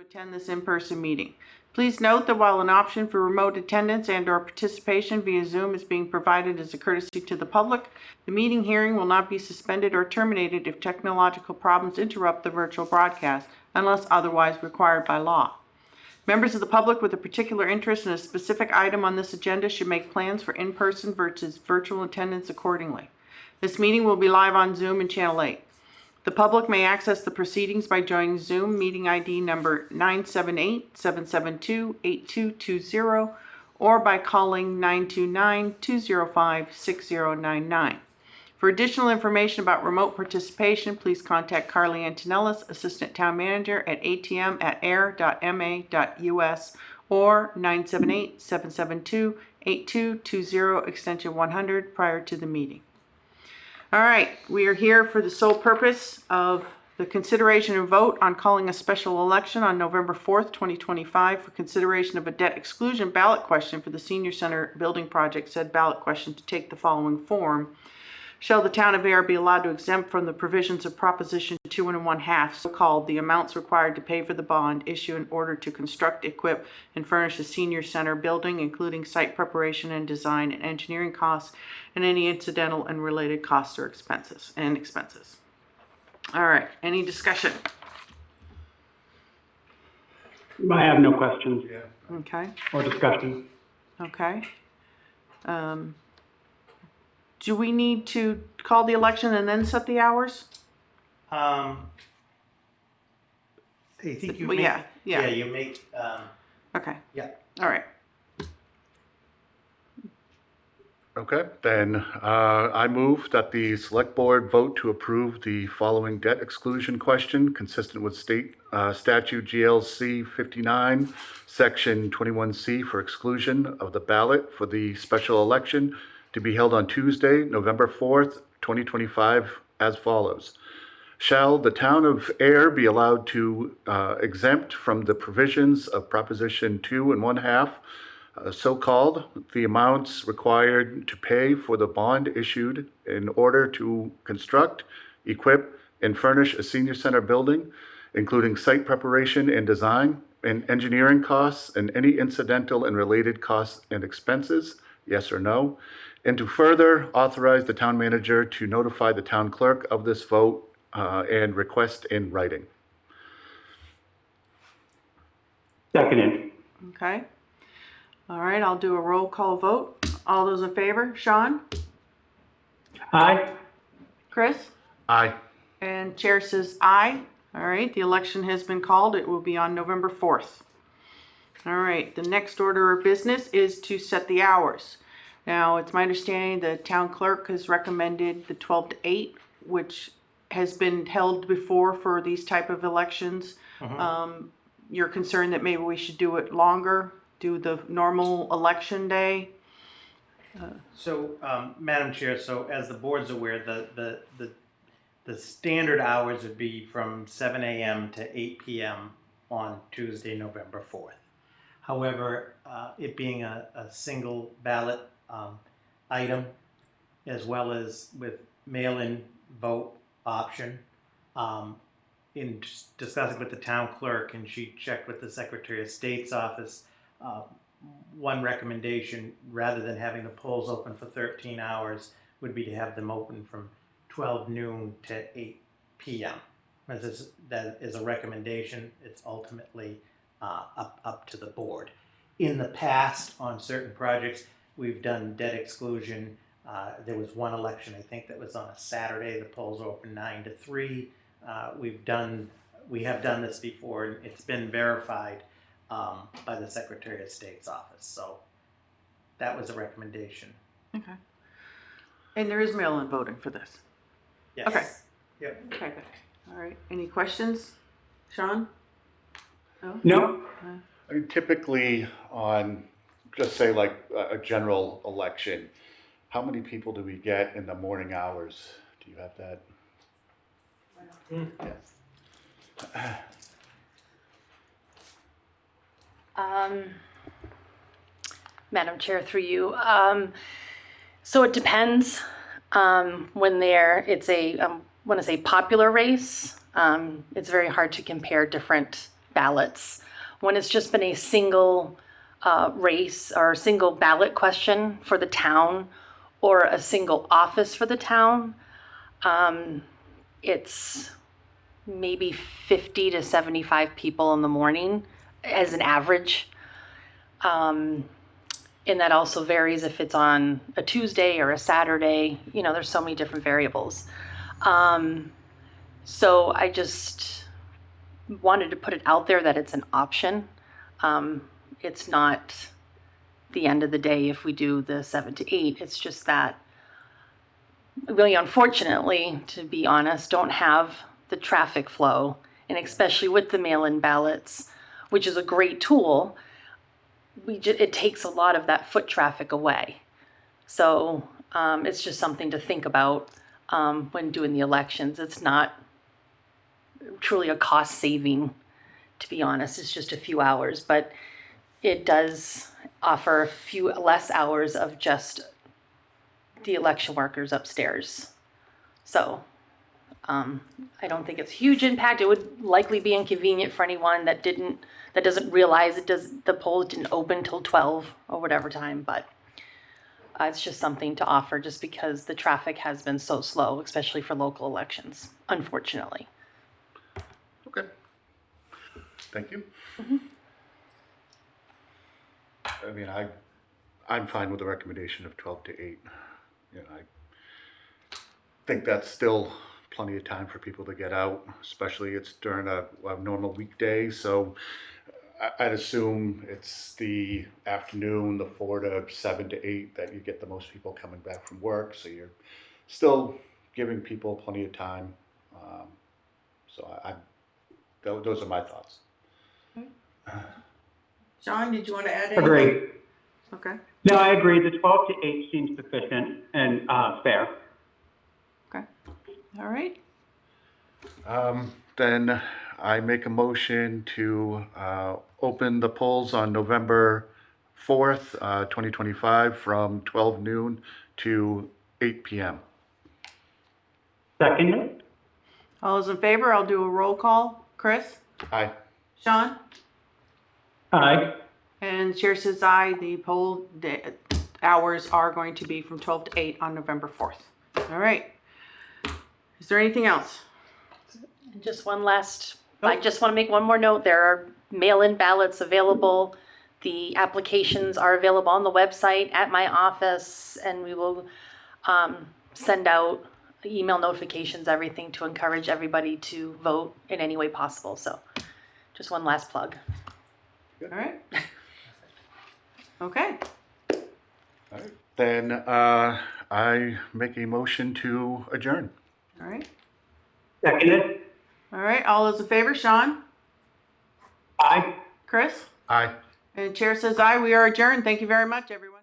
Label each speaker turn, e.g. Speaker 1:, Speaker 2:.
Speaker 1: attend this in-person meeting. Please note that while an option for remote attendance and/or participation via Zoom is being provided as a courtesy to the public, the meeting hearing will not be suspended or terminated if technological problems interrupt the virtual broadcast, unless otherwise required by law. Members of the public with a particular interest in a specific item on this agenda should make plans for in-person versus virtual attendance accordingly. This meeting will be live on Zoom and Channel 8. The public may access the proceedings by joining Zoom meeting ID number 978-772-8220 or by calling 929-205-6099. For additional information about remote participation, please contact Carly Antonellis, Assistant Town Manager at atm@ayer.ma.us or 978-772-8220 extension 100 prior to the meeting. All right, we are here for the sole purpose of the consideration and vote on calling a special election on November 4th, 2025 for consideration of a debt exclusion ballot question for the Senior Center building project. Said ballot question to take the following form. Shall the town of Ayer be allowed to exempt from the provisions of Proposition 2 1/2, so-called the amounts required to pay for the bond issue in order to construct, equip, and furnish a senior center building, including site preparation and design and engineering costs, and any incidental and related costs or expenses. All right, any discussion?
Speaker 2: I have no questions.
Speaker 3: Yeah.
Speaker 1: Okay.
Speaker 2: Or discussion.
Speaker 1: Okay. Do we need to call the election and then set the hours?
Speaker 3: I think you
Speaker 1: Well,
Speaker 3: make,
Speaker 1: yeah.
Speaker 3: you make,
Speaker 1: Okay.
Speaker 3: yeah.
Speaker 1: All right.
Speaker 4: Okay, then I move that the select board vote to approve the following debt exclusion question consistent with state statute GLC 59, section 21C for exclusion of the ballot for the special election to be held on Tuesday, November 4th, 2025 as follows. Shall the town of Ayer be allowed to exempt from the provisions of Proposition 2 1/2, so-called the amounts required to pay for the bond issued in order to construct, equip, and furnish a senior center building, including site preparation and design, and engineering costs, and any incidental and related costs and expenses, yes or no, and to further authorize the town manager to notify the town clerk of this vote and request in writing.
Speaker 2: Seconded.
Speaker 1: Okay. All right, I'll do a roll call vote. All those in favor? Sean?
Speaker 2: Aye.
Speaker 1: Chris?
Speaker 4: Aye.
Speaker 1: And chair says aye. All right, the election has been called. It will be on November 4th. All right, the next order of business is to set the hours. Now, it's my understanding the town clerk has recommended the 12 to 8, which has been held before for these type of elections. You're concerned that maybe we should do it longer, do the normal election day?
Speaker 3: So, Madam Chair, so as the board's aware, the standard hours would be from 7 a.m. to 8 p.m. on Tuesday, November 4th. However, it being a single ballot item, as well as with mail-in vote option, in discussing with the town clerk, and she checked with the Secretary of State's office, one recommendation, rather than having the polls open for 13 hours, would be to have them open from 12 noon to 8 p.m. That is a recommendation. It's ultimately up to the board. In the past, on certain projects, we've done debt exclusion. There was one election, I think, that was on a Saturday. The polls were open 9 to 3. We have done this before, and it's been verified by the Secretary of State's office. So that was a recommendation.
Speaker 1: Okay. And there is mail-in voting for this?
Speaker 3: Yes.
Speaker 1: Okay.
Speaker 3: Yep.
Speaker 1: Okay, good. All right. Any questions? Sean?
Speaker 2: No.
Speaker 4: I mean, typically on, just say like a general election, how many people do we get in the morning hours? Do you have that?
Speaker 5: Madam Chair, through you. So it depends. When it's a, when it's a popular race, it's very hard to compare different ballots. When it's just been a single race or a single ballot question for the town or a single office for the town, it's maybe 50 to 75 people in the morning as an average. And that also varies if it's on a Tuesday or a Saturday. You know, there's so many different variables. So I just wanted to put it out there that it's an option. It's not the end of the day if we do the 7 to 8. It's just that we unfortunately, to be honest, don't have the traffic flow, and especially with the mail-in ballots, which is a great tool, it takes a lot of that foot traffic away. So it's just something to think about when doing the elections. It's not truly a cost saving, to be honest. It's just a few hours, but it does offer a few less hours of just the election workers upstairs. So I don't think it's a huge impact. It would likely be inconvenient for anyone that doesn't realize the polls didn't open till 12 or whatever time, but it's just something to offer just because the traffic has been so slow, especially for local elections, unfortunately.
Speaker 4: Okay. Thank you. I mean, I'm fine with the recommendation of 12 to 8. You know, I think that's still plenty of time for people to get out, especially it's during a normal weekday. So I'd assume it's the afternoon, the 4 to 7 to 8, that you get the most people coming back from work. So you're still giving people plenty of time. So those are my thoughts.
Speaker 1: John, did you want to add anything?
Speaker 2: Agree.
Speaker 1: Okay.
Speaker 2: No, I agree. The 12 to 8 seems sufficient and fair.
Speaker 1: Okay. All right.
Speaker 4: Then I make a motion to open the polls on November 4th, 2025 from 12 noon to 8 p.m.
Speaker 2: Second?
Speaker 1: All those in favor, I'll do a roll call. Chris?
Speaker 4: Aye.
Speaker 1: Sean?
Speaker 2: Aye.
Speaker 1: And chair says aye. The poll hours are going to be from 12 to 8 on November 4th. All right. Is there anything else?
Speaker 5: And just one last, I just want to make one more note. There are mail-in ballots available. The applications are available on the website at my office, and we will send out email notifications, everything to encourage everybody to vote in any way possible. So just one last plug.
Speaker 1: All right. Okay.
Speaker 4: All right. Then I make a motion to adjourn.
Speaker 1: All right.
Speaker 2: Seconded?
Speaker 1: All right. All those in favor, Sean?
Speaker 2: Aye.
Speaker 1: Chris?
Speaker 4: Aye.
Speaker 1: And chair says aye. We are adjourned. Thank you very much, everyone.